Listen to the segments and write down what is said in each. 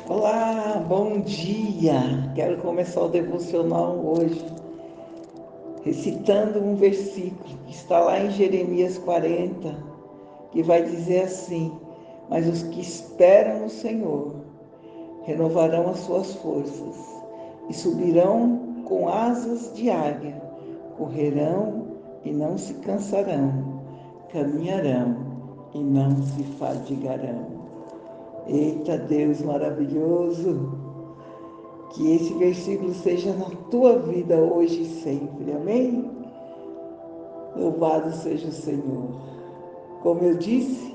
Olá, bom dia! Quero começar o devocional hoje recitando um versículo que está lá em Jeremias 40, que vai dizer assim: Mas os que esperam no Senhor renovarão as suas forças e subirão com asas de águia, correrão e não se cansarão, caminharão e não se fadigarão. Eita Deus maravilhoso! Que esse versículo seja na tua vida hoje e sempre. Amém? Louvado seja o Senhor. Como eu disse,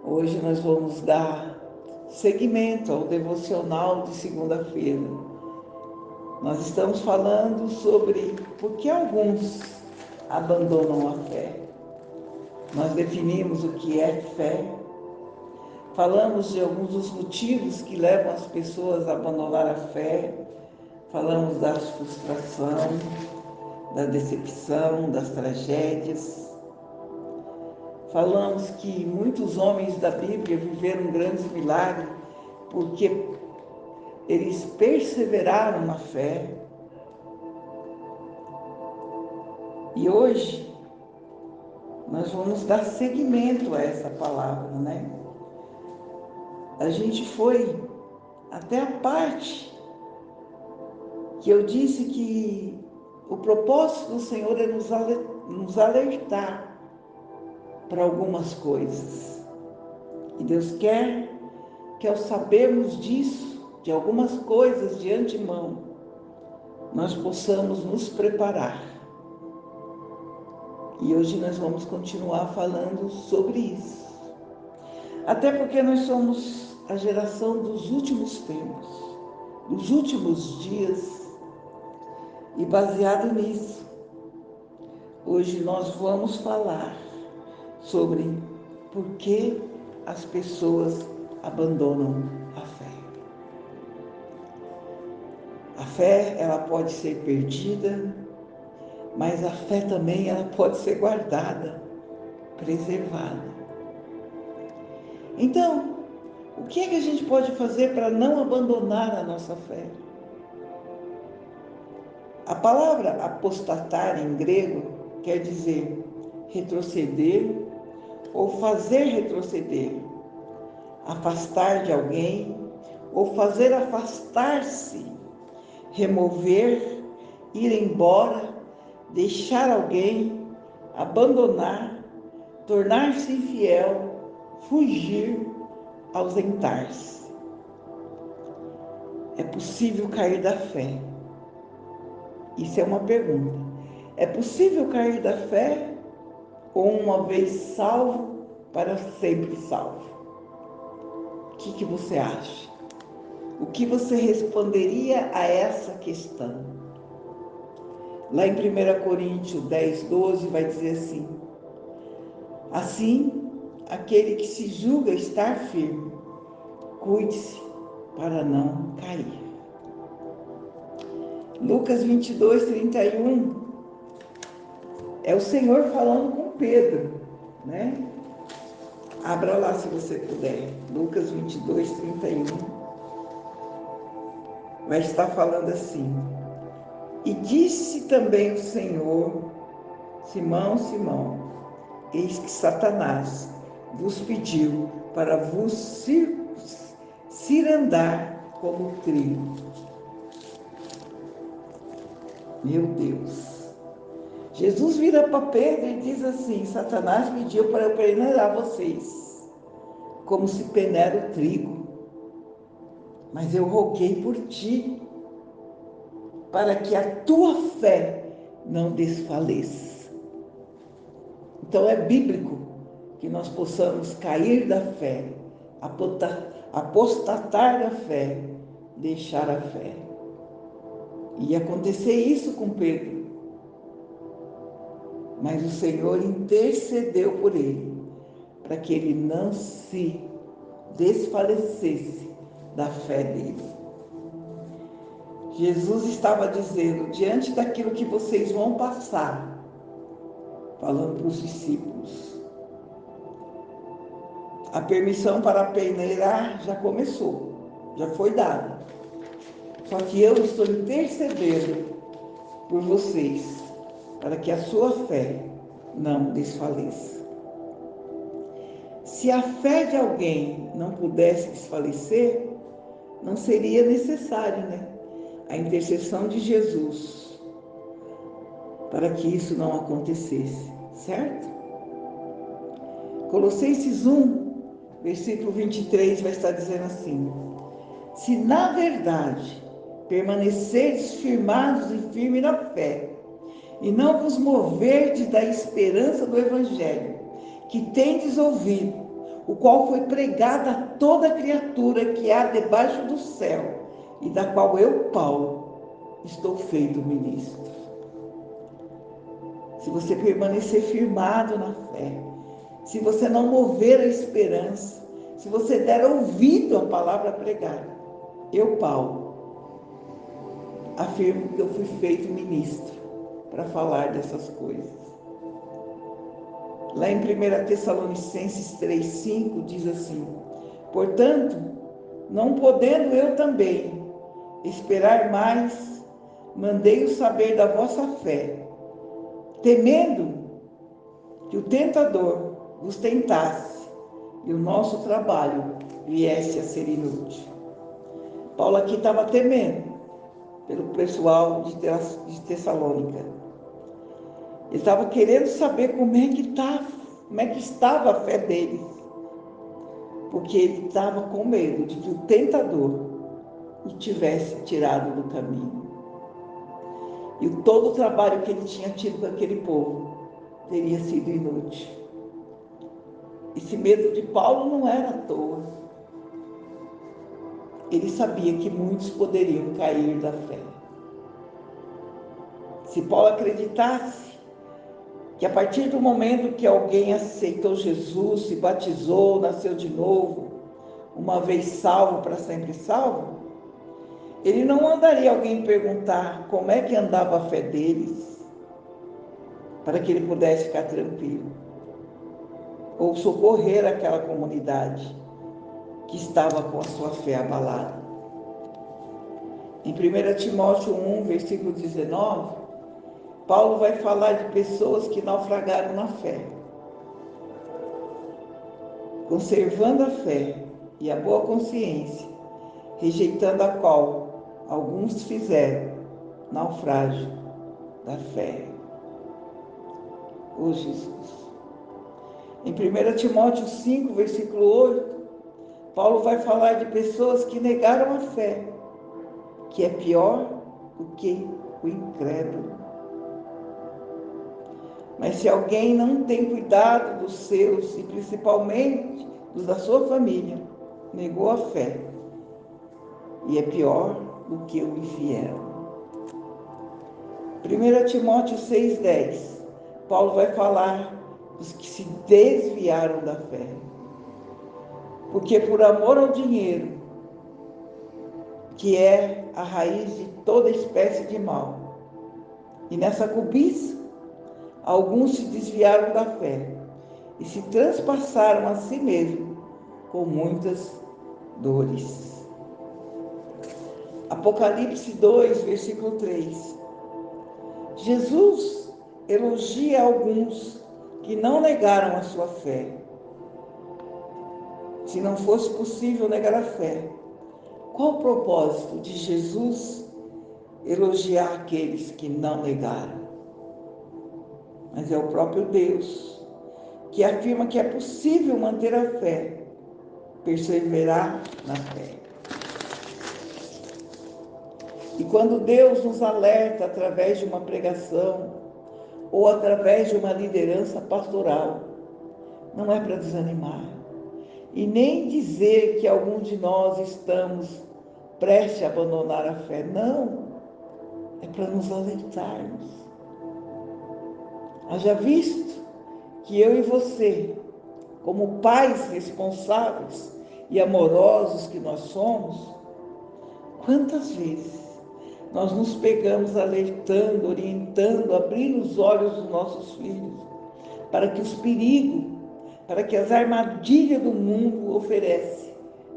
hoje nós vamos dar seguimento ao devocional de segunda-feira. Nós estamos falando sobre por que alguns abandonam a fé. Nós definimos o que é fé. Falamos de alguns dos motivos que levam as pessoas a abandonar a fé. Falamos da frustração, da decepção, das tragédias. Falamos que muitos homens da Bíblia viveram grandes milagres porque eles perseveraram na fé. E hoje nós vamos dar seguimento a essa palavra, né? A gente foi até a parte que eu disse que o propósito do Senhor é nos alertar para algumas coisas. E Deus quer que ao sabermos disso, de algumas coisas de antemão, nós possamos nos preparar. E hoje nós vamos continuar falando sobre isso. Até porque nós somos a geração dos últimos tempos, dos últimos dias. E baseado nisso, hoje nós vamos falar sobre por que as pessoas abandonam a fé. A fé, ela pode ser perdida, mas a fé também ela pode ser guardada, preservada. Então, o que é que a gente pode fazer para não abandonar a nossa fé? A palavra apostatar em grego quer dizer retroceder ou fazer retroceder, afastar de alguém ou fazer afastar-se, remover, ir embora, deixar alguém, abandonar, tornar-se infiel, fugir, ausentar-se. É possível cair da fé? Isso é uma pergunta. É possível cair da fé ou uma vez salvo, para sempre salvo? O que você acha? O que você responderia a essa questão? Lá em 1 Coríntios 10, 12 vai dizer assim: Assim, aquele que se julga estar firme, cuide-se para não cair. Lucas 22, 31 é o Senhor falando com Pedro, né? Abra lá se você puder. Lucas 22, 31 vai estar falando assim: E disse também o Senhor: Simão, Simão, eis que Satanás vos pediu para vos cirandar como trigo. Meu Deus. Jesus vira para Pedro e diz assim: Satanás pediu para eu peneirar vocês, como se peneira o trigo. Mas eu roguei por ti, para que a tua fé não desfaleça. Então é bíblico que nós possamos cair da fé, apostatar da fé, deixar a fé. E acontecer isso com Pedro. Mas o Senhor intercedeu por ele, para que ele não se desfalecesse da fé dele. Jesus estava dizendo: diante daquilo que vocês vão passar, falando para os discípulos, a permissão para peneirar já começou, já foi dado. Só que eu estou intercedendo por vocês, para que a sua fé não desfaleça. Se a fé de alguém não pudesse desfalecer, não seria necessário, a intercessão de Jesus para que isso não acontecesse, certo? Colossenses 1, versículo 23 vai estar dizendo assim: se na verdade permanecerdes firmados e firmes na fé, e não vos moverdes da esperança do Evangelho, que tendes ouvido, o qual foi pregado a toda criatura que há debaixo do céu, e da qual eu, Paulo, estou feito ministro. Se você permanecer firmado na fé, se você não mover a esperança, se você der ouvido à palavra pregada, eu, Paulo, afirmo que eu fui feito ministro para falar dessas coisas. Lá em 1 Tessalonicenses 3,5 diz assim: portanto, não podendo eu também esperar mais, mandei-o saber da vossa fé, temendo que o tentador vos tentasse e o nosso trabalho viesse a ser inútil. Paulo aqui estava temendo pelo pessoal de Tessalônica. Ele estava querendo saber como é que estava a fé deles, porque ele estava com medo de que o tentador o tivesse tirado do caminho. E todo o trabalho que ele tinha tido com aquele povo teria sido inútil. Esse medo de Paulo não era à toa. Ele sabia que muitos poderiam cair da fé. Se Paulo acreditasse que a partir do momento que alguém aceitou Jesus, se batizou, nasceu de novo, uma vez salvo, para sempre salvo, ele não mandaria alguém perguntar como é que andava a fé deles, para que ele pudesse ficar tranquilo, ou socorrer aquela comunidade que estava com a sua fé abalada. Em 1 Timóteo 1, versículo 19, Paulo vai falar de pessoas que naufragaram na fé, conservando a fé e a boa consciência, rejeitando a qual alguns fizeram naufrágio da fé. Oh Jesus! Em 1 Timóteo 5, versículo 8, Paulo vai falar de pessoas que negaram a fé, que é pior do que o incrédulo. Mas se alguém não tem cuidado dos seus, e principalmente dos da sua família, negou a fé, e é pior do que o infiel. 1 Timóteo 6,10, Paulo vai falar dos que se desviaram da fé, porque por amor ao dinheiro, que é a raiz de toda espécie de mal, e nessa cobiça, alguns se desviaram da fé e se transpassaram a si mesmos com muitas dores. Apocalipse 2, versículo 3. Jesus elogia alguns que não negaram a sua fé. Se não fosse possível negar a fé, qual o propósito de Jesus elogiar aqueles que não negaram? Mas é o próprio Deus que afirma que é possível manter a fé, perseverar na fé. E quando Deus nos alerta através de uma pregação ou através de uma liderança pastoral, não é para desanimar e nem dizer que algum de nós estamos prestes a abandonar a fé. Não, é para nos alertarmos. Haja visto que eu e você, como pais responsáveis e amorosos que nós somos, quantas vezes nós nos pegamos alertando, orientando, abrindo os olhos dos nossos filhos para que os perigos, para que as armadilhas do mundo oferecem,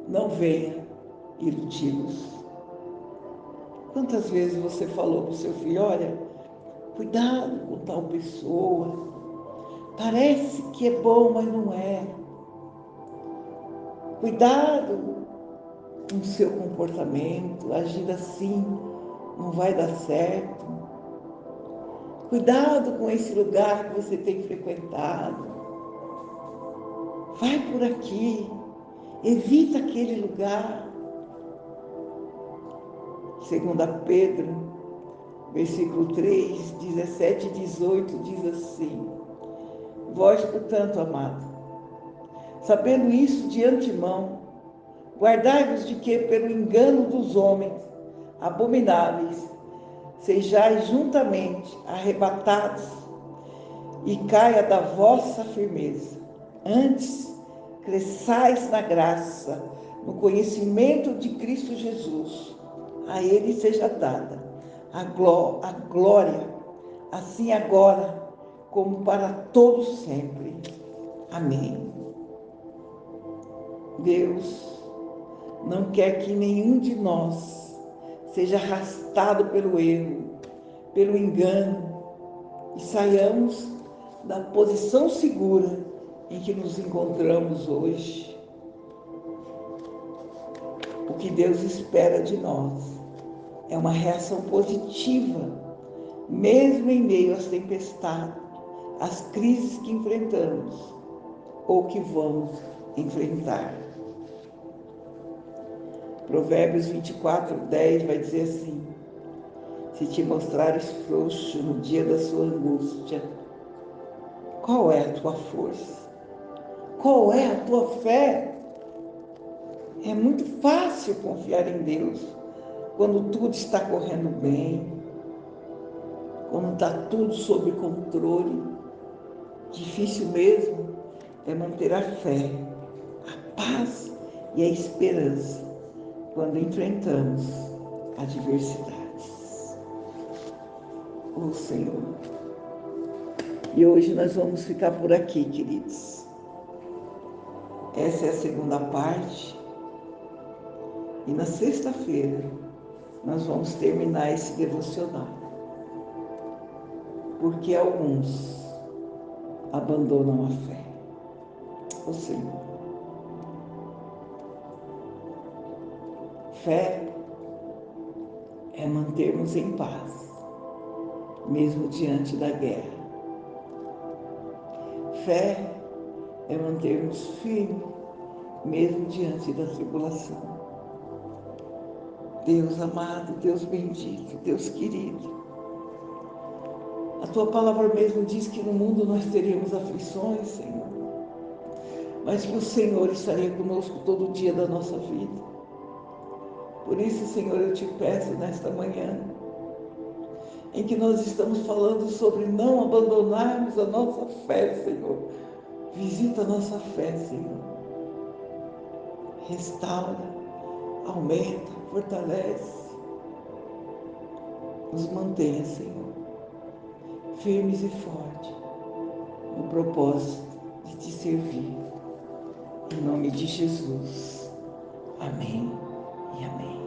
não venham iludi-los. Quantas vezes você falou para o seu filho, olha, cuidado com tal pessoa, parece que é bom, mas não é. Cuidado com o seu comportamento, agir assim não vai dar certo. Cuidado com esse lugar que você tem frequentado. Vai por aqui, evita aquele lugar. 2 Pedro, versículo 3, 17 e 18, diz assim: Vós, portanto, amado, sabendo isso de antemão, guardai-vos de que, pelo engano dos homens abomináveis, sejais juntamente arrebatados e caia da vossa firmeza. Antes, cresçais na graça, no conhecimento de Cristo Jesus. A Ele seja dada a glória, assim agora, como para todos sempre. Amém. Deus não quer que nenhum de nós seja arrastado pelo erro, pelo engano, e saiamos da posição segura em que nos encontramos hoje. O que Deus espera de nós é uma reação positiva, mesmo em meio às tempestades, às crises que enfrentamos ou que vamos enfrentar. Provérbios 24, 10 vai dizer assim: se te mostrares frouxo no dia da sua angústia, qual é a tua força? Qual é a tua fé? É muito fácil confiar em Deus quando tudo está correndo bem, quando está tudo sob controle. Difícil mesmo é manter a fé, a paz e a esperança quando enfrentamos adversidades. Oh Senhor, e hoje nós vamos ficar por aqui, queridos. Essa é a segunda parte. E na sexta-feira nós vamos terminar esse devocional. Porque alguns abandonam a fé. Ô Senhor, fé é mantermos em paz, mesmo diante da guerra. Fé é mantermos firmes, mesmo diante da tribulação. Deus amado, Deus bendito, Deus querido, a Tua palavra mesmo diz que no mundo nós teríamos aflições, Senhor, mas que o Senhor estaria conosco todo dia da nossa vida. Por isso, Senhor, eu te peço nesta manhã, em que nós estamos falando sobre não abandonarmos a nossa fé, Senhor. Visita a nossa fé, Senhor. Restaura, aumenta, fortalece. Nos mantenha, Senhor, firmes e fortes, no propósito de te servir. Em nome de Jesus. Amém e amém.